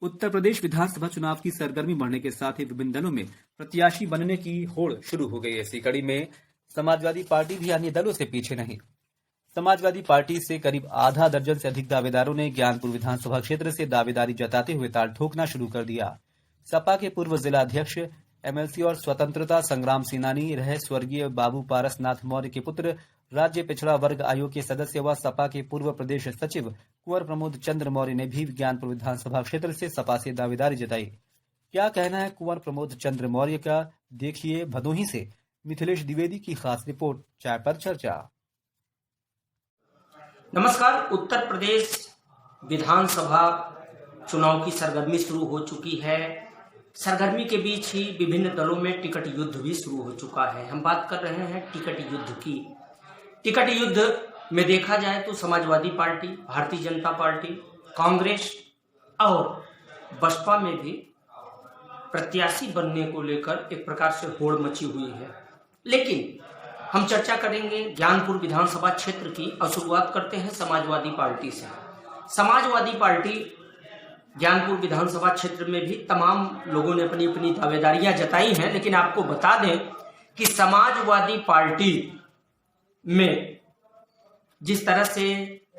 उत्तर प्रदेश विधानसभा चुनाव की सरगर्मी बढ़ने के साथ ही विभिन्न दलों में प्रत्याशी बनने की होड़ शुरू हो गई है। इसी कड़ी में समाजवादी पार्टी भी अन्य दलों से पीछे नहीं। समाजवादी पार्टी से करीब आधा दर्जन से अधिक दावेदारों ने ज्ञानपुर विधानसभा क्षेत्र से दावेदारी जताते हुए ताल ठोकना शुरू कर दिया। सपा के पूर्व जिला अध्यक्ष, एमएलसी और स्वतंत्रता संग्राम सेनानी रहे स्वर्गीय बाबू पारसनाथ मौर्य के पुत्र, राज्य पिछड़ा वर्ग आयोग के सदस्य व सपा के पूर्व प्रदेश सचिव कुंवर प्रमोद चंद्र मौर्य ने भी ज्ञानपुर विधानसभा क्षेत्र से सपा से दावेदारी जताई। क्या कहना है कुंवर प्रमोद चंद्र मौर्य का, देखिए भदोही से मिथिलेश द्विवेदी की खास रिपोर्ट। चाय पर चर्चा। नमस्कार। उत्तर प्रदेश विधानसभा चुनाव की सरगर्मी शुरू हो चुकी है। सरगर्मी के बीच ही विभिन्न दलों में टिकट युद्ध भी शुरू हो चुका है। हम बात कर रहे हैं टिकट युद्ध की। टिकट युद्ध में देखा जाए तो समाजवादी पार्टी, भारतीय जनता पार्टी, कांग्रेस और बसपा में भी प्रत्याशी बनने को लेकर एक प्रकार से होड़ मची हुई है। लेकिन हम चर्चा करेंगे ज्ञानपुर विधानसभा क्षेत्र की और शुरुआत करते हैं समाजवादी पार्टी से। समाजवादी पार्टी ज्ञानपुर विधानसभा क्षेत्र में भी तमाम लोगों ने अपनी अपनी दावेदारियां जताई हैं। लेकिन आपको बता दें कि समाजवादी पार्टी में जिस तरह से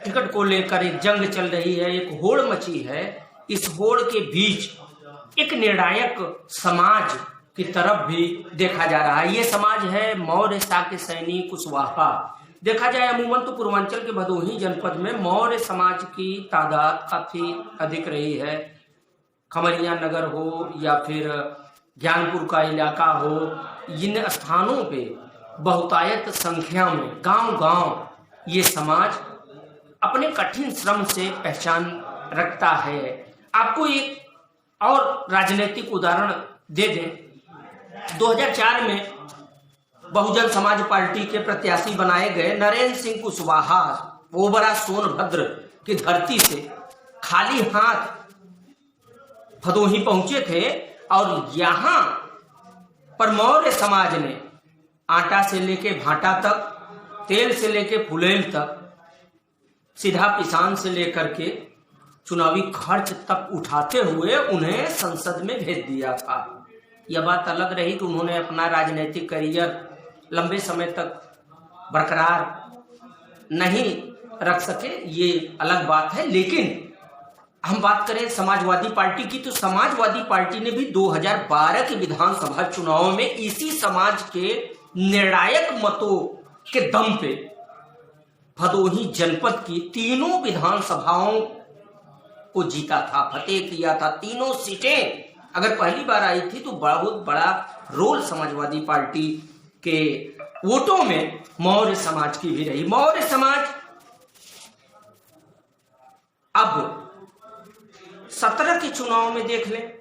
टिकट को लेकर एक जंग चल रही है, एक होड़ मची है, इस होड़ के बीच एक निर्णायक समाज की तरफ भी देखा जा रहा है। ये समाज है मौर्य शाक्य सैनी कुशवाहा। देखा जाए अमूमन तो पूर्वांचल के भदोही जनपद में मौर्य समाज की तादाद काफी अधिक रही है। खमरिया नगर हो या फिर ज्ञानपुर का इलाका हो, इन स्थानों पे बहुतायत संख्या में गांव-गांव ये समाज अपने कठिन श्रम से पहचान रखता है। आपको एक और राजनीतिक उदाहरण दे दें। 2004 में बहुजन समाज पार्टी के प्रत्याशी बनाए गए नरेंद्र सिंह कुशवाहा ओबरा सोनभद्र की धरती से खाली हाथ भदोही पहुंचे थे और यहां पर मौर्य समाज ने आटा से लेके भाटा तक, तेल से लेके फुलेल तक, सीधा किसान से लेकर के चुनावी खर्च तक उठाते हुए उन्हें संसद में भेज दिया था। यह बात अलग रही कि उन्होंने अपना राजनीतिक करियर लंबे समय तक बरकरार नहीं रख सके, ये अलग बात है। लेकिन हम बात करें समाजवादी पार्टी की, तो समाजवादी पार्टी ने भी 2012 के विधानसभा चुनाव में इसी समाज के निर्णायक मतों के दम पे भदोही जनपद की तीनों विधानसभाओं को जीता था, फतेह किया था। तीनों सीटें अगर पहली बार आई थी तो बहुत बड़ा रोल समाजवादी पार्टी के वोटों में मौर्य समाज की भी रही। मौर्य समाज अब 17 के चुनाव में देख लें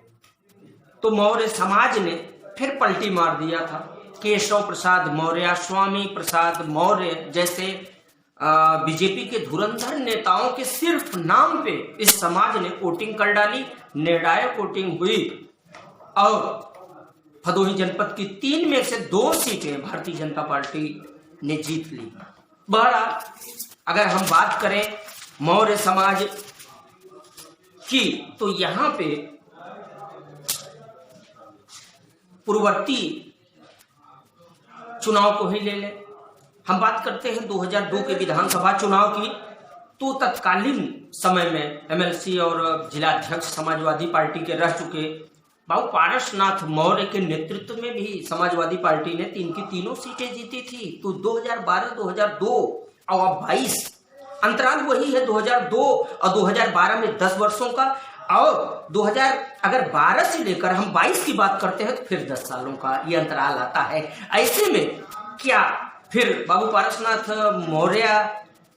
तो मौर्य समाज ने फिर पलटी मार दिया था। केशव प्रसाद मौर्य, स्वामी प्रसाद मौर्य जैसे बीजेपी के धुरंधर नेताओं के सिर्फ नाम पे इस समाज ने वोटिंग कर डाली। निर्णायक वोटिंग हुई और भदोही जनपद की 3 में से 2 सीटें भारतीय जनता पार्टी ने जीत ली। बहरहाल अगर हम बात करें मौर्य समाज की, तो यहां पे पूर्ववर्ती चुनाव को ही ले लें। हम बात करते हैं 2002 के विधानसभा चुनाव की, तो तत्कालीन समय में एमएलसी और जिला अध्यक्ष समाजवादी पार्टी के रह चुके बाबू पारसनाथ मौर्य के नेतृत्व में भी समाजवादी पार्टी ने 3 की तीनों सीटें जीती थी। तो 2012, 2002 और अब 22, अंतराल वही है 2002 और 2012 में 10 वर्षों का, और 2012 से लेकर हम 22 की बात करते हैं तो फिर 10 सालों का ये अंतराल आता है। ऐसे में क्या फिर बाबू पारसनाथ मौर्य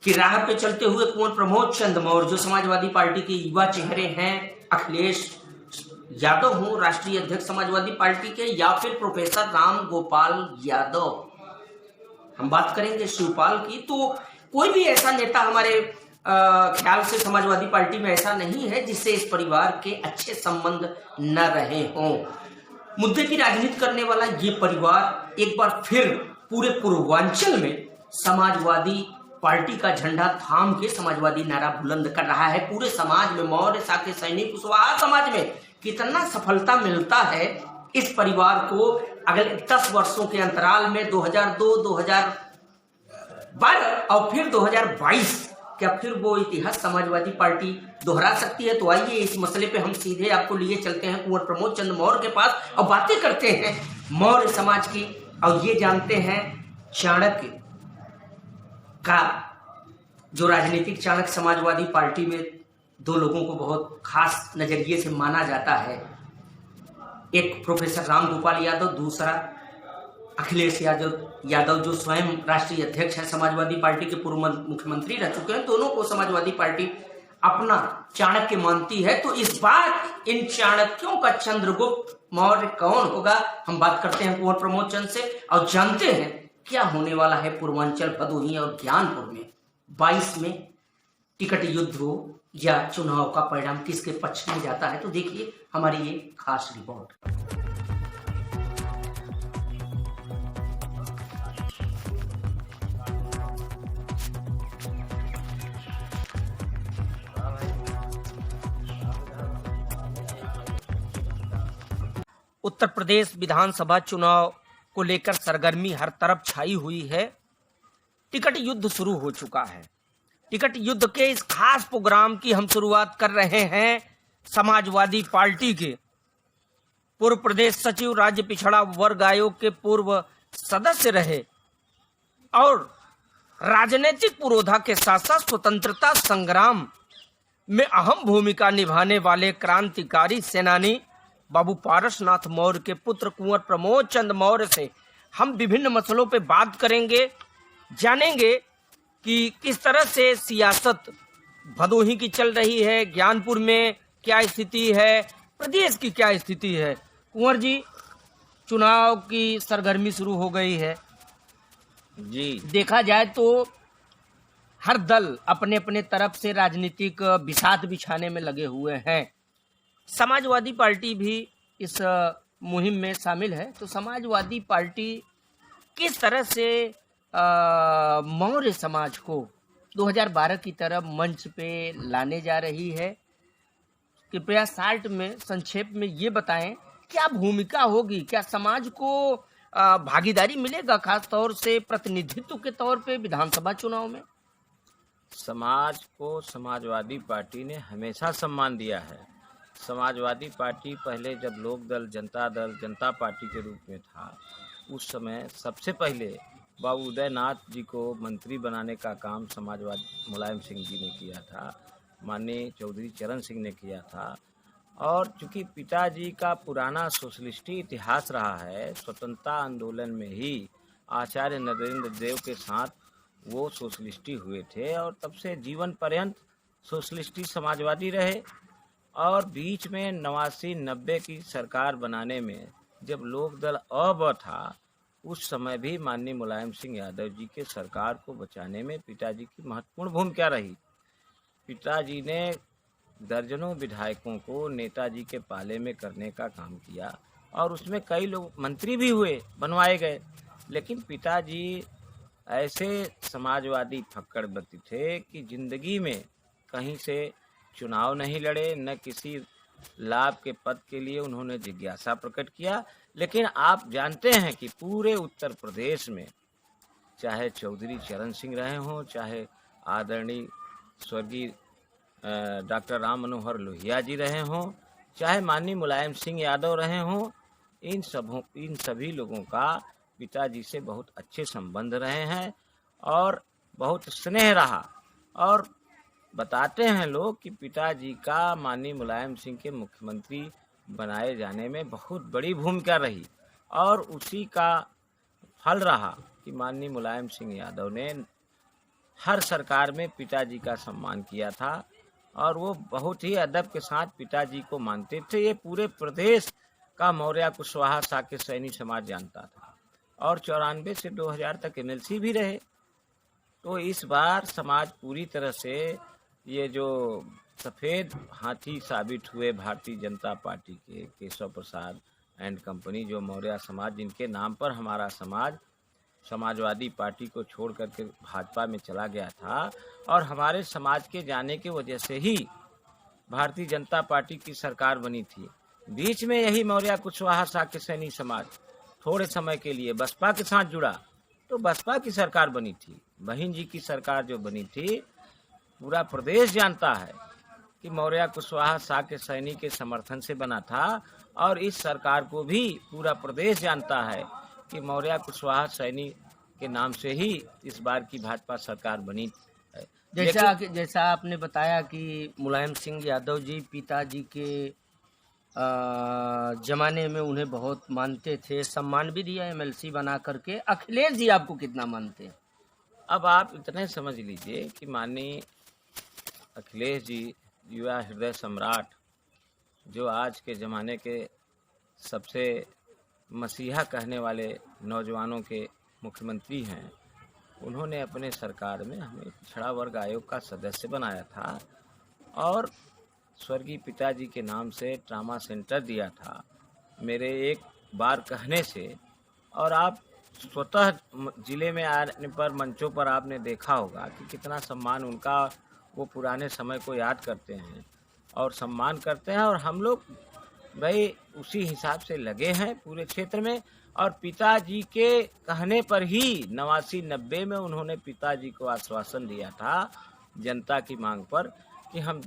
की राह पे चलते हुए कुंवर प्रमोद चंद्र मौर्य जो समाजवादी पार्टी के युवा चेहरे हैं, अखिलेश यादव हो राष्ट्रीय अध्यक्ष समाजवादी पार्टी के, या फिर प्रोफेसर राम गोपाल यादव, हम बात करेंगे शिवपाल की, तो कोई भी ऐसा नेता हमारे ख्याल से समाजवादी पार्टी में ऐसा नहीं है जिससे इस परिवार के अच्छे संबंध न रहे हों। मुद्दे की राजनीति करने वाला ये परिवार एक बार फिर पूरे पूर्वांचल में समाजवादी पार्टी का झंडा थाम के समाजवादी नारा बुलंद कर रहा है। पूरे समाज में, मौर्य, साके, सैनिक, कुशवाहा समाज में कितना सफलता मिलता है इस परिवार को अगले 10 वर्षों के अंतराल में 2002, 2012 और फिर 2022, क्या फिर वो इतिहास समाजवादी पार्टी दोहरा सकती है? तो आइए इस मसले पे हम सीधे आपको लिए चलते हैं कुंवर प्रमोद चंद्र मौर्य के पास और बातें करते हैं मौर्य समाज की, और ये जानते हैं चाणक्य का जो राजनीतिक चाणक्य समाजवादी पार्टी में 2 लोगों को बहुत खास नजरिए से माना जाता है। एक प्रोफेसर राम गोपाल यादव, दूसरा अखिलेश यादव जो स्वयं राष्ट्रीय अध्यक्ष है समाजवादी पार्टी के, पूर्व मुख्यमंत्री रह चुके हैं। दोनों को समाजवादी पार्टी अपना चाणक्य मानती है। तो इस बार इन चाणक्यों का चंद्रगुप्त मौर्य कौन होगा, हम बात करते हैं कुंवर प्रमोद चंद्र से और जानते हैं क्या होने वाला है पूर्वांचल, भदोही और ज्ञानपुर में 22 में टिकट युद्ध हो या चुनाव का परिणाम किसके पक्ष में जाता है। तो देखिए हमारी ये खास रिपोर्ट। उत्तर प्रदेश विधानसभा चुनाव को लेकर सरगर्मी हर तरफ छाई हुई है। टिकट युद्ध शुरू हो चुका है। टिकट युद्ध के इस खास प्रोग्राम की हम शुरुआत कर रहे हैं समाजवादी पार्टी के पूर्व प्रदेश सचिव, राज्य पिछड़ा वर्ग आयोग के पूर्व सदस्य रहे और राजनीतिक पुरोधा के साथ साथ स्वतंत्रता संग्राम में अहम भूमिका निभाने वाले क्रांतिकारी सेनानी बाबू पारसनाथ मौर्य के पुत्र कुंवर प्रमोद चंद्र मौर्य से हम विभिन्न मसलों पर बात करेंगे, जानेंगे कि किस तरह से सियासत भदोही की चल रही है, ज्ञानपुर में क्या स्थिति है, प्रदेश की क्या स्थिति है। कुंवर जी, चुनाव की सरगर्मी शुरू हो गई है जी। देखा जाए तो हर दल अपने अपने तरफ से राजनीतिक बिसात बिछाने में लगे हुए हैं। समाजवादी पार्टी भी इस मुहिम में शामिल है। तो समाजवादी पार्टी किस तरह से मौर्य समाज को 2012 की तरह मंच पे लाने जा रही है, कृपया शार्ट में संक्षेप में ये बताएं क्या भूमिका होगी, क्या समाज को भागीदारी मिलेगा खास तौर से प्रतिनिधित्व के तौर पे विधानसभा चुनाव में? समाज को समाजवादी पार्टी ने हमेशा सम्मान दिया है। समाजवादी पार्टी पहले जब लोकदल, जनता पार्टी के रूप में था, उस समय सबसे पहले बाबू उदयनाथ जी को मंत्री बनाने का काम समाजवादी मुलायम सिंह जी ने किया था, माननीय चौधरी चरण सिंह ने किया था। और चूंकि पिताजी का पुराना सोशलिस्टी इतिहास रहा है, स्वतंत्रता आंदोलन में ही आचार्य नरेंद्र देव के साथ वो सोशलिस्टी हुए थे और तब से जीवन पर्यंत सोशलिस्टी समाजवादी रहे। और बीच में 89-90 की सरकार बनाने में जब लोकदल अब था, उस समय भी माननीय मुलायम सिंह यादव जी के सरकार को बचाने में पिताजी की महत्वपूर्ण भूमिका रही। पिताजी ने दर्जनों विधायकों को नेताजी के पाले में करने का काम किया और उसमें कई लोग मंत्री भी हुए, बनवाए गए। लेकिन पिताजी ऐसे समाजवादी फक्कड़बती थे कि जिंदगी में कहीं से चुनाव नहीं लड़े, न किसी लाभ के पद के लिए उन्होंने जिज्ञासा प्रकट किया। लेकिन आप जानते हैं कि पूरे उत्तर प्रदेश में चाहे चौधरी चरण सिंह रहे हों, चाहे आदरणीय स्वर्गीय डॉक्टर राम मनोहर लोहिया जी रहे हों, चाहे माननीय मुलायम सिंह यादव रहे हों, इन सभी लोगों का पिताजी से बहुत अच्छे संबंध रहे हैं और बहुत स्नेह रहा। और बताते हैं लोग कि पिताजी का माननीय मुलायम सिंह के मुख्यमंत्री बनाए जाने में बहुत बड़ी भूमिका रही और उसी का फल रहा कि माननीय मुलायम सिंह यादव ने हर सरकार में पिताजी का सम्मान किया था और वो बहुत ही अदब के साथ पिताजी को मानते थे। ये पूरे प्रदेश का मौर्य, कुशवाहा, साके, सैनी समाज जानता था और 94 से 2000 तक एमएलसी भी रहे। तो इस बार समाज पूरी तरह से ये जो सफ़ेद हाथी साबित हुए भारतीय जनता पार्टी के केशव प्रसाद एंड कंपनी, जो मौर्य समाज जिनके नाम पर हमारा समाज समाजवादी पार्टी को छोड़ करके भाजपा में चला गया था और हमारे समाज के जाने की वजह से ही भारतीय जनता पार्टी की सरकार बनी थी। बीच में यही मौर्य कुशवाहा शाक्य सैनी समाज थोड़े समय के लिए बसपा के साथ जुड़ा तो बसपा की सरकार बनी थी। बहन जी की सरकार जो बनी थी, पूरा प्रदेश जानता है कि मौर्य कुशवाहा शाक्य सैनी के समर्थन से बना था और इस सरकार को भी पूरा प्रदेश जानता है कि मौर्य कुशवाहा सैनी के नाम से ही इस बार की भाजपा सरकार बनी है। जैसा आपने बताया कि मुलायम सिंह यादव जी पिताजी के जमाने में उन्हें बहुत मानते थे, सम्मान भी दिया एमएलसी बना करके। अखिलेश जी आपको कितना मानते हैं? अब आप इतने समझ लीजिए कि माननीय अखिलेश जी युवा हृदय सम्राट, जो आज के ज़माने के सबसे मसीहा कहने वाले नौजवानों के मुख्यमंत्री हैं, उन्होंने अपने सरकार में हमें पिछड़ा वर्ग आयोग का सदस्य बनाया था और स्वर्गीय पिताजी के नाम से ट्रामा सेंटर दिया था मेरे एक बार कहने से। और आप स्वतः जिले में आने पर मंचों पर आपने देखा होगा कि कितना सम्मान उनका, वो पुराने समय को याद करते हैं और सम्मान करते हैं। और हम लोग भाई उसी हिसाब से लगे हैं पूरे क्षेत्र में। और पिताजी के कहने पर ही 89-90 में उन्होंने पिताजी को आश्वासन दिया था जनता की मांग पर कि हम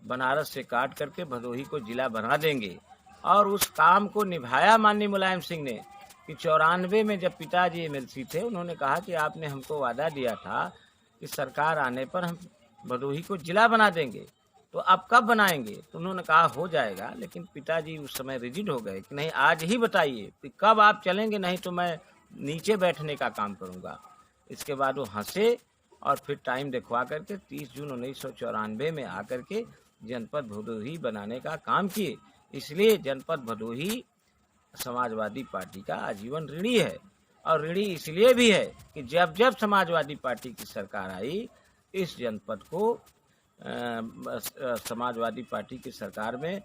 बनारस से काट करके भदोही को जिला बना देंगे। और उस काम को निभाया माननीय मुलायम सिंह ने कि 94 में जब पिताजी एमएलसी थे, उन्होंने कहा कि आपने हमको वादा दिया था कि सरकार आने पर हम भदोही को जिला बना देंगे, तो अब कब बनाएंगे? तो उन्होंने कहा हो जाएगा। लेकिन पिताजी उस समय रिजिड हो गए कि नहीं, आज ही बताइए कि कब आप चलेंगे, नहीं तो मैं नीचे बैठने का काम करूंगा। इसके बाद वो हंसे और फिर टाइम दिखवा करके 30 जून 1994 में आकर के जनपद भदोही बनाने का काम किए। इसलिए जनपद भदोही समाजवादी पार्टी का आजीवन ऋणी है। और ऋणी इसलिए भी है कि जब जब समाजवादी पार्टी की सरकार आई, इस जनपद को समाजवादी पार्टी की सरकार में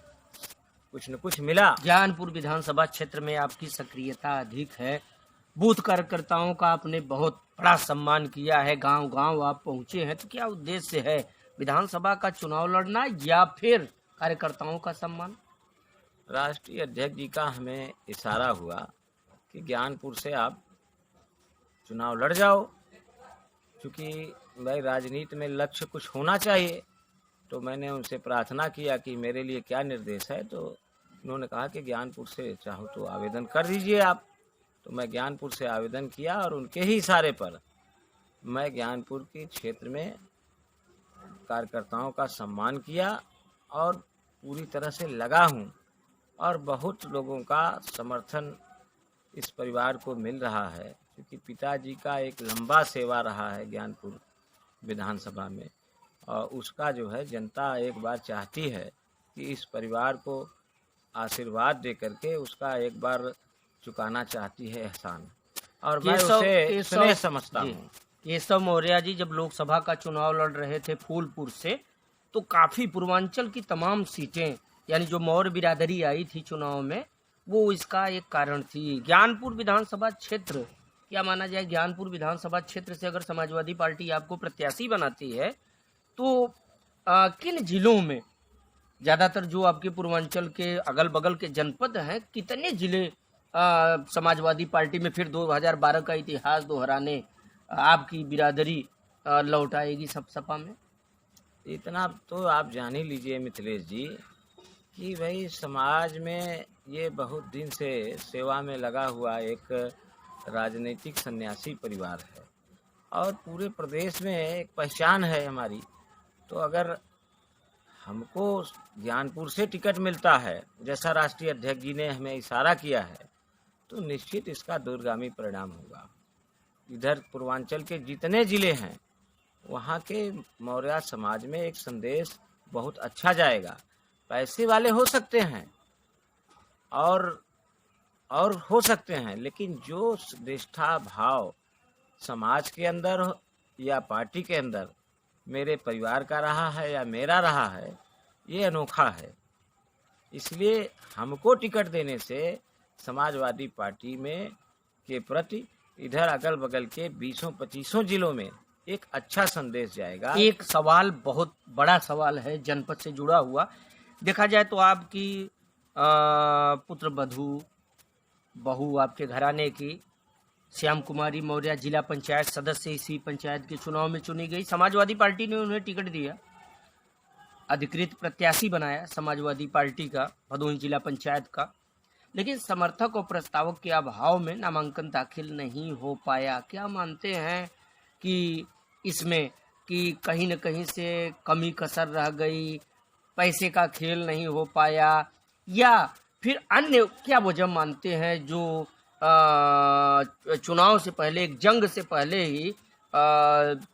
कुछ न कुछ मिला। ज्ञानपुर विधानसभा क्षेत्र में आपकी सक्रियता अधिक है, बूथ कार्यकर्ताओं का आपने बहुत बड़ा सम्मान किया है, गांव गांव आप पहुंचे हैं, तो क्या उद्देश्य है विधानसभा का चुनाव लड़ना या फिर कार्यकर्ताओं का सम्मान? राष्ट्रीय अध्यक्ष जी का हमें इशारा हुआ कि ज्ञानपुर से आप चुनाव लड़ जाओ, क्योंकि भाई राजनीति में लक्ष्य कुछ होना चाहिए। तो मैंने उनसे प्रार्थना किया कि मेरे लिए क्या निर्देश है, तो उन्होंने कहा कि ज्ञानपुर से चाहो तो आवेदन कर दीजिए आप। तो मैं ज्ञानपुर से आवेदन किया और उनके ही इशारे पर मैं ज्ञानपुर के क्षेत्र में कार्यकर्ताओं का सम्मान किया और पूरी तरह से लगा हूँ। और बहुत लोगों का समर्थन इस परिवार को मिल रहा है, क्योंकि पिताजी का एक लंबा सेवा रहा है ज्ञानपुर विधानसभा में। और उसका जो है जनता एक बार चाहती है कि इस परिवार को आशीर्वाद दे करके उसका एक बार चुकाना चाहती है एहसान। और मैं उसे स्नेह समझता हूँ। केशव मौर्य जी जब लोकसभा का चुनाव लड़ रहे थे फूलपुर से, तो काफी पूर्वांचल की तमाम सीटें, यानी जो मौर्य बिरादरी आई थी चुनाव में, वो इसका एक कारण थी। ज्ञानपुर विधानसभा क्षेत्र, क्या माना जाए, ज्ञानपुर विधानसभा क्षेत्र से अगर समाजवादी पार्टी आपको प्रत्याशी बनाती है तो किन जिलों में, ज्यादातर जो आपके पूर्वांचल के अगल बगल के जनपद हैं, कितने जिले समाजवादी पार्टी में फिर 2012 का इतिहास दोहराने आपकी बिरादरी लौट आएगी सब सपा में? इतना तो आप जान ही लीजिए मिथिलेश जी कि भाई समाज में ये बहुत दिन से सेवा में लगा हुआ एक राजनीतिक सन्यासी परिवार है और पूरे प्रदेश में एक पहचान है हमारी। तो अगर हमको ज्ञानपुर से टिकट मिलता है, जैसा राष्ट्रीय अध्यक्ष जी ने हमें इशारा किया है, तो निश्चित इसका दूरगामी परिणाम होगा। इधर पूर्वांचल के जितने जिले हैं वहाँ के मौर्य समाज में एक संदेश बहुत अच्छा जाएगा। पैसे वाले हो सकते हैं और हो सकते हैं, लेकिन जो निष्ठा भाव समाज के अंदर या पार्टी के अंदर मेरे परिवार का रहा है या मेरा रहा है, ये अनोखा है। इसलिए हमको टिकट देने से समाजवादी पार्टी में के प्रति इधर अगल बगल के 20-25 जिलों में एक अच्छा संदेश जाएगा। एक सवाल, बहुत बड़ा सवाल है जनपद से जुड़ा हुआ। देखा जाए तो आपकी पुत्र बहू आपके घराने की श्याम कुमारी मौर्य जिला पंचायत सदस्य इसी पंचायत के चुनाव में चुनी गई। समाजवादी पार्टी ने उन्हें टिकट दिया, अधिकृत प्रत्याशी बनाया समाजवादी पार्टी का भदोही जिला पंचायत का, लेकिन समर्थक और प्रस्तावक के अभाव में नामांकन दाखिल नहीं हो पाया। क्या मानते हैं कि इसमें कि कहीं न कहीं से कमी कसर रह गई, पैसे का खेल नहीं हो पाया, या फिर अन्य क्या वजह मानते हैं जो चुनाव से पहले, एक जंग से पहले ही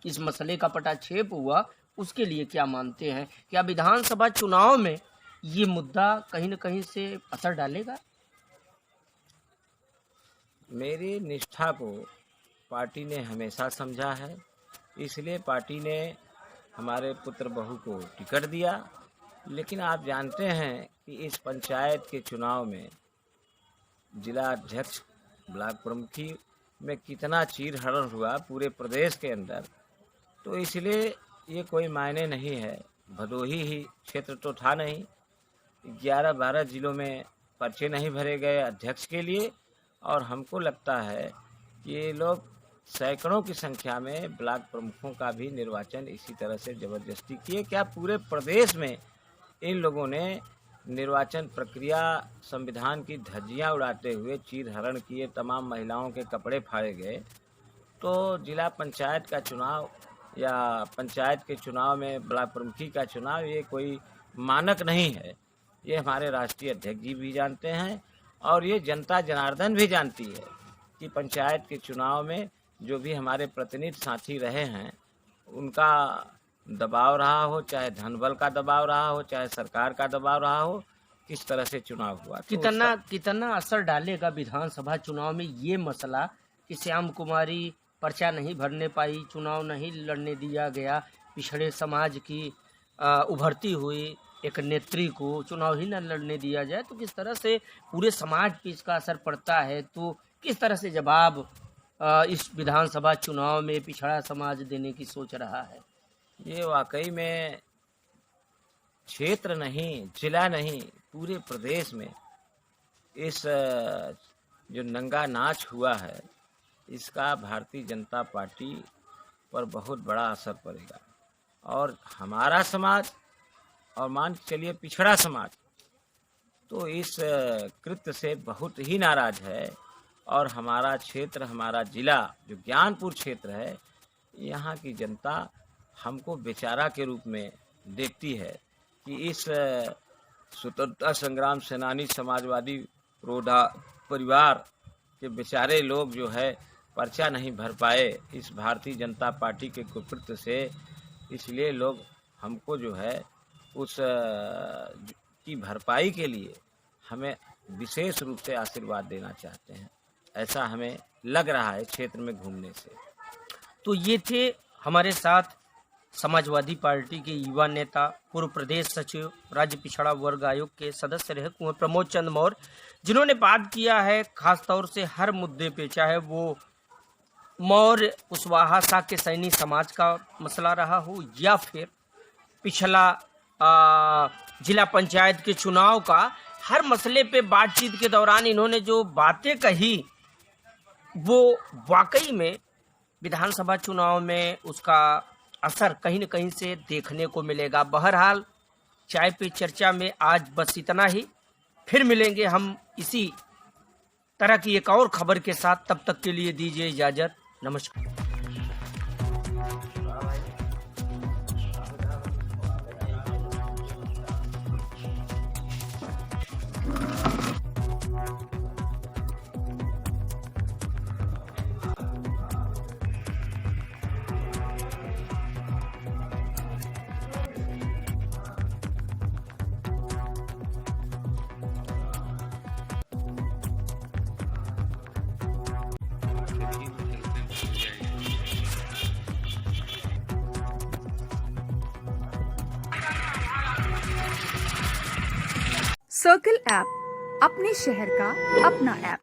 इस मसले का पटाक्षेप हुआ, उसके लिए क्या मानते हैं? क्या विधानसभा चुनाव में ये मुद्दा कहीं न कहीं से असर डालेगा? मेरी निष्ठा को पार्टी ने हमेशा समझा है, इसलिए पार्टी ने हमारे पुत्र बहू को टिकट दिया। लेकिन आप जानते हैं कि इस पंचायत के चुनाव में जिला अध्यक्ष, ब्लॉक प्रमुखी में कितना चीर हरण हुआ पूरे प्रदेश के अंदर, तो इसलिए ये कोई मायने नहीं है। भदोही ही क्षेत्र तो था नहीं, 11-12 जिलों में पर्चे नहीं भरे गए अध्यक्ष के लिए, और हमको लगता है कि ये लोग सैकड़ों की संख्या में ब्लॉक प्रमुखों का भी निर्वाचन इसी तरह से जबरदस्ती किए। क्या पूरे प्रदेश में इन लोगों ने निर्वाचन प्रक्रिया, संविधान की धज्जियां उड़ाते हुए चीर हरण किए, तमाम महिलाओं के कपड़े फाड़े गए। तो जिला पंचायत का चुनाव या पंचायत के चुनाव में ब्लॉक प्रमुखी का चुनाव ये कोई मानक नहीं है। ये हमारे राष्ट्रीय अध्यक्ष जी भी जानते हैं और ये जनता जनार्दन भी जानती है कि पंचायत के चुनाव में जो भी हमारे प्रतिनिधि साथी रहे हैं उनका दबाव रहा हो, चाहे धनबल का दबाव रहा हो, चाहे सरकार का दबाव रहा हो, किस तरह से चुनाव हुआ। कितना असर डालेगा विधानसभा चुनाव में ये मसला कि श्याम कुमारी पर्चा नहीं भरने पाई, चुनाव नहीं लड़ने दिया गया, पिछड़े समाज की उभरती हुई एक नेत्री को चुनाव ही न लड़ने दिया जाए, तो किस तरह से पूरे समाज पे इसका असर पड़ता है? तो किस तरह से जवाब इस विधानसभा चुनाव में पिछड़ा समाज देने की सोच रहा है? ये वाकई में क्षेत्र नहीं, जिला नहीं, पूरे प्रदेश में इस जो नंगा नाच हुआ है इसका भारतीय जनता पार्टी पर बहुत बड़ा असर पड़ेगा। और हमारा समाज और मान के चलिए पिछड़ा समाज तो इस कृत्य से बहुत ही नाराज है। और हमारा क्षेत्र, हमारा जिला जो ज्ञानपुर क्षेत्र है, यहाँ की जनता हमको बेचारा के रूप में देखती है कि इस स्वतंत्रता संग्राम सेनानी समाजवादी रोधा परिवार के बेचारे लोग जो है पर्चा नहीं भर पाए इस भारतीय जनता पार्टी के कुकृत्य से, इसलिए लोग हमको जो है उस की भरपाई के लिए हमें विशेष रूप से आशीर्वाद देना चाहते हैं, ऐसा हमें लग रहा है क्षेत्र में घूमने से। तो ये थे हमारे साथ समाजवादी पार्टी के युवा नेता, पूर्व प्रदेश सचिव, राज्य पिछड़ा वर्ग आयोग के सदस्य रहे कुंवर प्रमोद चंद मौर्य, जिन्होंने बात किया है खास तौर से हर मुद्दे पे, चाहे वो मौर्य कुशवाहा साक्य सैनी समाज का मसला रहा हो या फिर पिछला जिला पंचायत के चुनाव का, हर मसले पे बातचीत के दौरान इन्होंने जो बातें कही वो वाकई में विधानसभा चुनाव में उसका असर कहीं न कहीं से देखने को मिलेगा। बहरहाल चाय पे चर्चा में आज बस इतना ही, फिर मिलेंगे हम इसी तरह की एक और खबर के साथ। तब तक के लिए दीजिए इजाजत, नमस्कार। सर्कल ऐप, अपने शहर का अपना ऐप।